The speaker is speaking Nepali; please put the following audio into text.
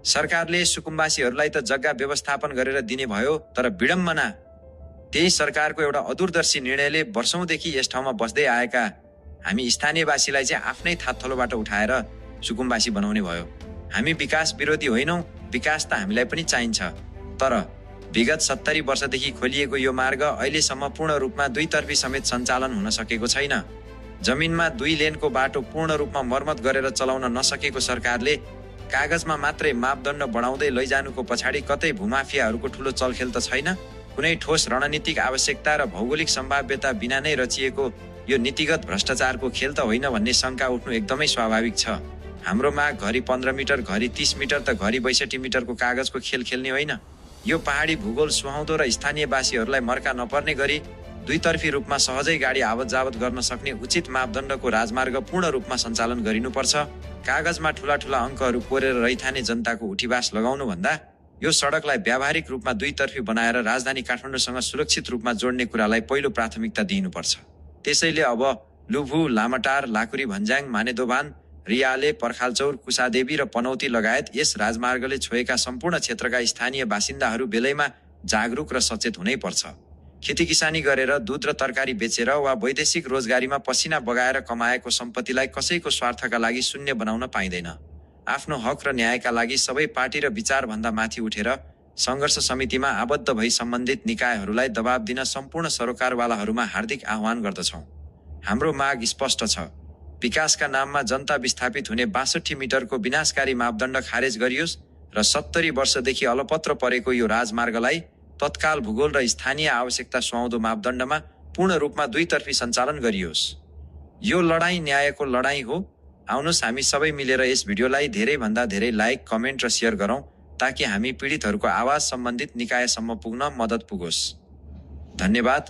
सरकारले सुकुम्बासीहरूलाई त जग्गा व्यवस्थापन गरेर दिने भयो, तर विडम्बना त्यही सरकारको एउटा अदूरदर्शी निर्णयले वर्षौंदेखि यस ठाउँमा बस्दै आएका हामी स्थानीयवासीलाई चाहिँ आफ्नै थातथलोबाट उठाएर सुकुम्बासी बनाउने भयो। हामी विकास विरोधी होइनौं, विकास त हामीलाई पनि चाहिन्छ, तर विगत 70 वर्षदेखि खोलिएको यो मार्ग अहिलेसम्म पूर्ण रूपमा दुईतर्फी समेत सञ्चालन हुन सकेको छैन। जमिनमा 2 लेनको बाटो पूर्ण रूपमा मर्मत गरेर चलाउन नसकेको सरकारले कागजमा मात्रै मापदण्ड बढाउँदै लैजानुको पछाडि कतै भूमाफियाहरूको ठूलो चलखेल त छैन? कुनै ठोस रणनीतिक आवश्यकता र भौगोलिक सम्भाव्यता बिना नै रचिएको यो नीतिगत भ्रष्टाचारको खेल त होइन भन्ने शंका उठ्नु एकदमै स्वाभाविक छ। हाम्रो माग घरि 15 मिटर, घरि 30 मिटर त घरि 62 मिटरको कागजको खेल खेल्ने होइन। यो पहाडी भूगोल सुहाउँदो र स्थानीयवासीहरूलाई मर्का नपर्ने गरी दुईतर्फी रूपमा सहजै गाडी आवत जावत गर्न सक्ने उचित मापदण्डको राजमार्ग पूर्ण रूपमा सञ्चालन गरिनुपर्छ। कागजमा ठूला अङ्कहरू कोरेर रैथाने जनताको उठीवास लगाउनु भन्दा यो सडकलाई व्यावहारिक रूपमा दुईतर्फी बनाएर राजधानी काठमाडौँसँग सुरक्षित रूपमा जोड्ने कुरालाई पहिलो प्राथमिकता दिइनुपर्छ। त्यसैले अब लुभु, लामाटार, लाकुरी भन्ज्याङ, मानेदोभान, रियाले, पर्खालचौर, कुसादेवी र पनौती लगायत यस राजमार्गले छोएका सम्पूर्ण क्षेत्रका स्थानीय बासिन्दाहरू बेलैमा जागरुक र सचेत हुनै पर्छ। खेतीकिसानी गरेर दूध र तरकारी बेचेर वा वैदेशिक रोजगारीमा पसिना बगाएर कमाएको सम्पत्तिलाई कसैको स्वार्थका लागि शून्य बनाउन पाइँदैन। आफ्नो हक र न्यायका लागि सबै पार्टी र विचारभन्दा माथि उठेर सङ्घर्ष समितिमा आबद्ध भई सम्बन्धित निकायहरूलाई दबाब दिन सम्पूर्ण सरोकारवालाहरूमा हार्दिक आह्वान गर्दछौँ। हाम्रो माग स्पष्ट छ। विकासका नाममा जनता विस्थापित हुने 62 मिटरको विनाशकारी मापदण्ड खारेज गरियोस् र 70 वर्षदेखि अलपत्र परेको यो राजमार्गलाई तत्काल भूगोल र स्थानीय आवश्यकता सुहाउँदो मापदण्डमा पूर्ण रूपमा दुईतर्फी सञ्चालन गरियोस्। यो लडाईँ न्यायको लडाईँ हो। आउनुहोस् हामी सबै मिलेर यस भिडियोलाई धेरैभन्दा धेरै लाइक, कमेन्ट र सेयर गरौँ ताकि हामी पीडितहरूको आवाज सम्बन्धित निकायसम्म पुग्न मद्दत पुगोस्। धन्यवाद।